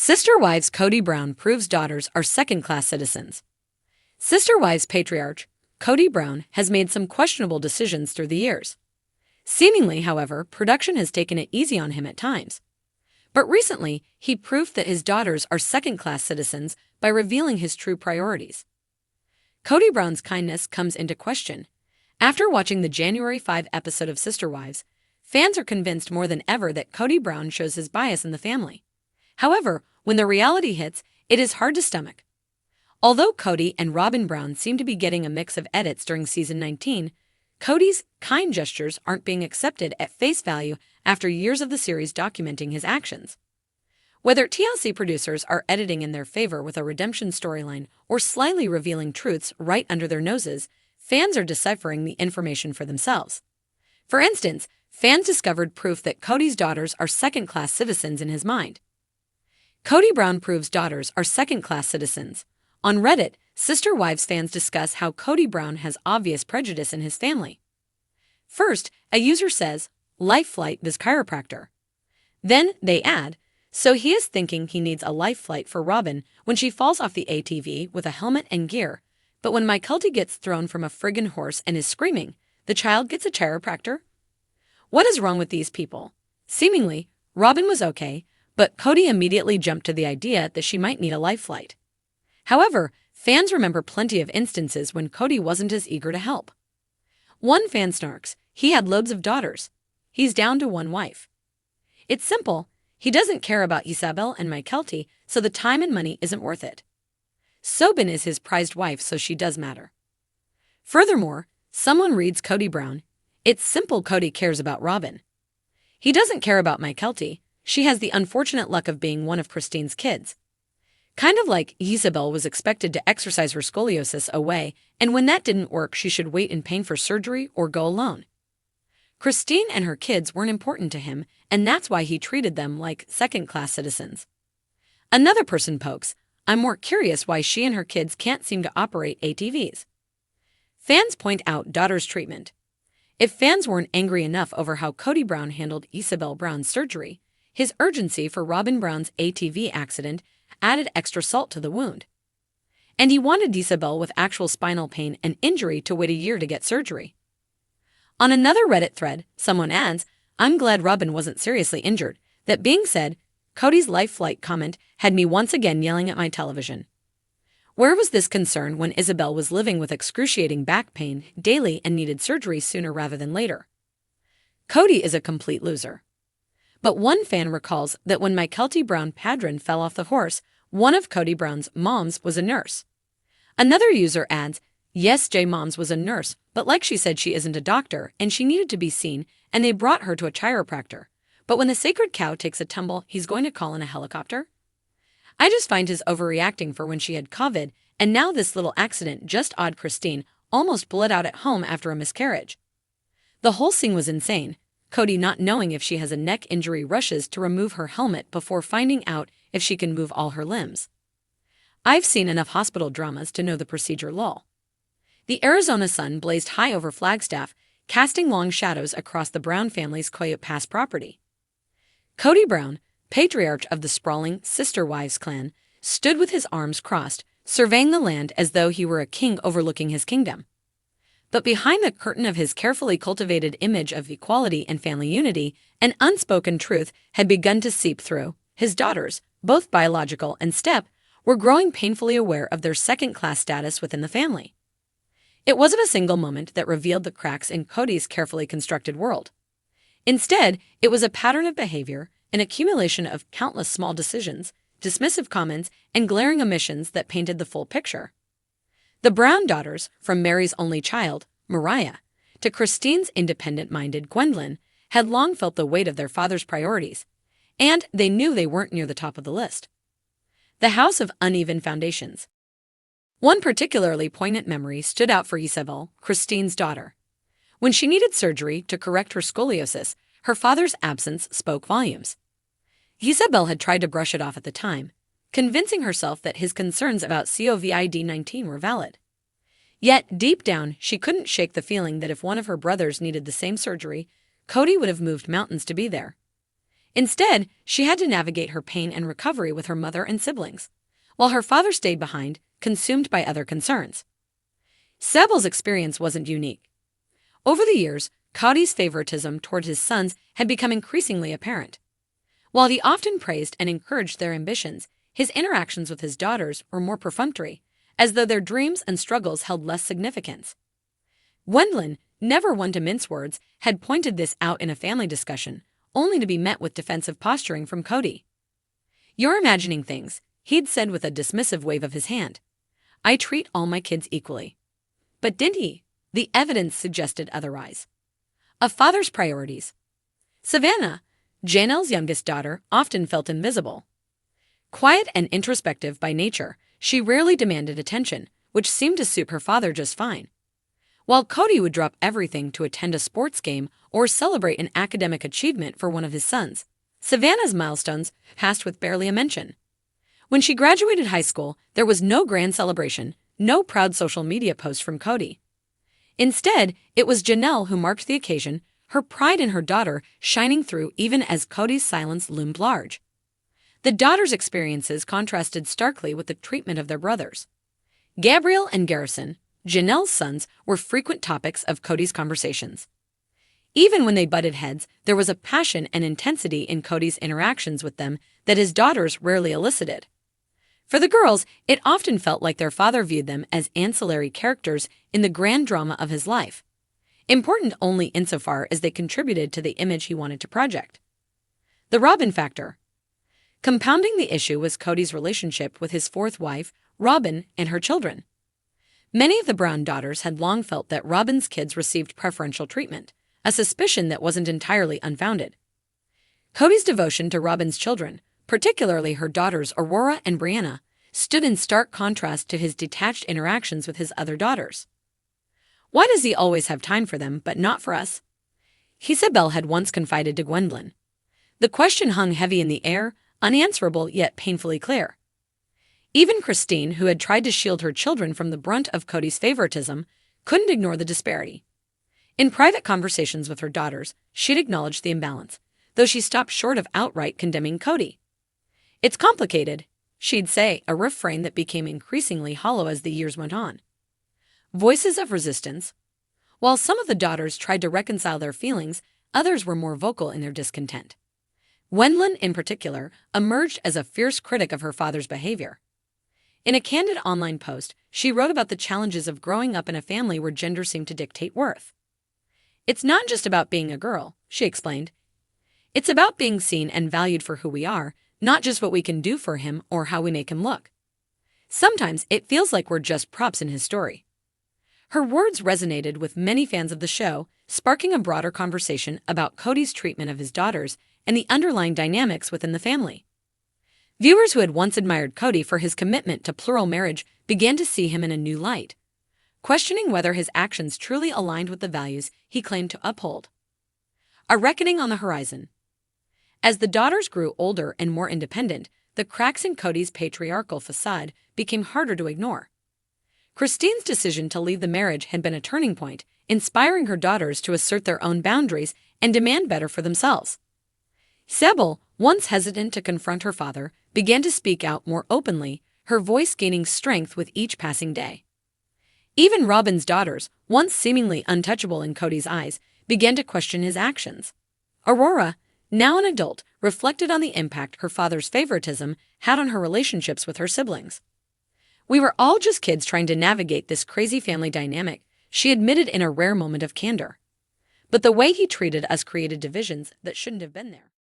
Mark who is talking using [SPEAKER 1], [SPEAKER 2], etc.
[SPEAKER 1] Sister Wives Kody Brown proves daughters are second-class citizens. Sister Wives patriarch Kody Brown has made some questionable decisions through the years. Seemingly, however, production has taken it easy on him at times. But recently, he proved that his daughters are second-class citizens by revealing his true priorities. Kody Brown's kindness comes into question. After watching the January 5 episode of Sister Wives, fans are convinced more than ever that Kody Brown shows his bias in the family. However, when the reality hits, it is hard to stomach. Although Kody and Robin Brown seem to be getting a mix of edits during season 19, Kody's kind gestures aren't being accepted at face value after years of the series documenting his actions. Whether TLC producers are editing in their favor with a redemption storyline or slyly revealing truths right under their noses, fans are deciphering the information for themselves. For instance, fans discovered proof that Kody's daughters are second-class citizens in his mind. Kody Brown proves daughters are second-class citizens. On Reddit, Sister Wives fans discuss how Kody Brown has obvious prejudice in his family. First, a user says, "Life flight this chiropractor." Then they add, "So he is thinking he needs a life flight for Robin when she falls off the ATV with a helmet and gear, but when my Kody gets thrown from a friggin' horse and is screaming, the child gets a chiropractor?" What is wrong with these people? Seemingly, Robin was okay, but Kody immediately jumped to the idea that she might need a life flight. However, fans remember plenty of instances when Kody wasn't as eager to help. One fan snarks, "He had loads of daughters. He's down to one wife." It's simple, he doesn't care about Isabel and Mykelti, so the time and money isn't worth it. Sobin is his prized wife, so she does matter. Furthermore, someone reads Kody Brown, "It's simple, Kody cares about Robin. He doesn't care about Mykelti. She has the unfortunate luck of being one of Cristin's kids." Kind of like Isabel was expected to exercise her scoliosis away, and when that didn't work, she should wait in pain for surgery or go alone. Cristin and her kids weren't important to him, and that's why he treated them like second-class citizens. Another person pokes, "I'm more curious why she and her kids can't seem to operate ATVs." Fans point out daughter's treatment. If fans weren't angry enough over how Kody Brown handled Isabel Brown's surgery, his urgency for Robin Brown's ATV accident added extra salt to the wound. And he wanted Isabel with actual spinal pain and injury to wait a year to get surgery. On another Reddit thread, someone adds, "I'm glad Robin wasn't seriously injured. That being said, Kody's life flight comment had me once again yelling at my television." Where was this concern when Isabel was living with excruciating back pain daily and needed surgery sooner rather than later? Kody is a complete loser. But one fan recalls that when Mykelti Brown Padron fell off the horse, one of Kody Brown's moms was a nurse. Another user adds, "Yes, Jay Moms was a nurse, but like she said, she isn't a doctor, and she needed to be seen, and they brought her to a chiropractor. But when the sacred cow takes a tumble, he's going to call in a helicopter?" I just find his overreacting for when she had COVID, and now this little accident just odd Cristin almost bled out at home after a miscarriage. The whole scene was insane. Kody not knowing if she has a neck injury rushes to remove her helmet before finding out if she can move all her limbs. I've seen enough hospital dramas to know the procedure lol. The Arizona sun blazed high over Flagstaff, casting long shadows across the Brown family's Coyote Pass property. Kody Brown, patriarch of the sprawling Sister Wives clan, stood with his arms crossed, surveying the land as though he were a king overlooking his kingdom. But behind the curtain of his carefully cultivated image of equality and family unity, an unspoken truth had begun to seep through. His daughters, both biological and step, were growing painfully aware of their second-class status within the family. It wasn't a single moment that revealed the cracks in Kody's carefully constructed world. Instead, it was a pattern of behavior, an accumulation of countless small decisions, dismissive comments, and glaring omissions that painted the full picture. The Brown daughters, from Mary's only child, Mariah, to Cristin's independent-minded Gwendolyn, had long felt the weight of their father's priorities, and they knew they weren't near the top of the list. The house of uneven foundations. One particularly poignant memory stood out for Isabel, Cristin's daughter. When she needed surgery to correct her scoliosis, her father's absence spoke volumes. Isabel had tried to brush it off at the time, convincing herself that his concerns about COVID-19 were valid. Yet, deep down, she couldn't shake the feeling that if one of her brothers needed the same surgery, Kody would have moved mountains to be there. Instead, she had to navigate her pain and recovery with her mother and siblings, while her father stayed behind, consumed by other concerns. Sable's experience wasn't unique. Over the years, Kody's favoritism toward his sons had become increasingly apparent. While he often praised and encouraged their ambitions, his interactions with his daughters were more perfunctory, as though their dreams and struggles held less significance. Gwendolyn, never one to mince words, had pointed this out in a family discussion, only to be met with defensive posturing from Kody. "You're imagining things," he'd said with a dismissive wave of his hand. "I treat all my kids equally." But didn't he? The evidence suggested otherwise. A father's priorities. Savannah, Janelle's youngest daughter, often felt invisible. Quiet and introspective by nature, she rarely demanded attention, which seemed to suit her father just fine. While Kody would drop everything to attend a sports game or celebrate an academic achievement for one of his sons, Savannah's milestones passed with barely a mention. When she graduated high school, there was no grand celebration, no proud social media post from Kody. Instead, it was Janelle who marked the occasion, her pride in her daughter shining through even as Kody's silence loomed large. The daughters' experiences contrasted starkly with the treatment of their brothers. Gabriel and Garrison, Janelle's sons, were frequent topics of Kody's conversations. Even when they butted heads, there was a passion and intensity in Kody's interactions with them that his daughters rarely elicited. For the girls, it often felt like their father viewed them as ancillary characters in the grand drama of his life, important only insofar as they contributed to the image he wanted to project. The Robyn factor. Compounding the issue was Kody's relationship with his fourth wife, Robyn, and her children. Many of the Brown daughters had long felt that Robyn's kids received preferential treatment, a suspicion that wasn't entirely unfounded. Kody's devotion to Robyn's children, particularly her daughters Aurora and Brianna, stood in stark contrast to his detached interactions with his other daughters. "Why does he always have time for them, but not for us?" Isabel had once confided to Gwendolyn. The question hung heavy in the air, unanswerable yet painfully clear. Even Cristin, who had tried to shield her children from the brunt of Kody's favoritism, couldn't ignore the disparity. In private conversations with her daughters, she'd acknowledged the imbalance, though she stopped short of outright condemning Kody. "It's complicated," she'd say, a refrain that became increasingly hollow as the years went on. Voices of resistance. While some of the daughters tried to reconcile their feelings, others were more vocal in their discontent. Gwendolyn, in particular, emerged as a fierce critic of her father's behavior. In a candid online post, she wrote about the challenges of growing up in a family where gender seemed to dictate worth. "It's not just about being a girl," she explained. "It's about being seen and valued for who we are, not just what we can do for him or how we make him look. Sometimes it feels like we're just props in his story." Her words resonated with many fans of the show, sparking a broader conversation about Kody's treatment of his daughters and the underlying dynamics within the family. Viewers who had once admired Kody for his commitment to plural marriage began to see him in a new light, questioning whether his actions truly aligned with the values he claimed to uphold. A reckoning on the horizon. As the daughters grew older and more independent, the cracks in Kody's patriarchal facade became harder to ignore. Cristin's decision to leave the marriage had been a turning point, inspiring her daughters to assert their own boundaries and demand better for themselves. Sable, once hesitant to confront her father, began to speak out more openly, her voice gaining strength with each passing day. Even Robyn's daughters, once seemingly untouchable in Kody's eyes, began to question his actions. Aurora, now an adult, reflected on the impact her father's favoritism had on her relationships with her siblings. "We were all just kids trying to navigate this crazy family dynamic," she admitted in a rare moment of candor. "But the way he treated us created divisions that shouldn't have been there."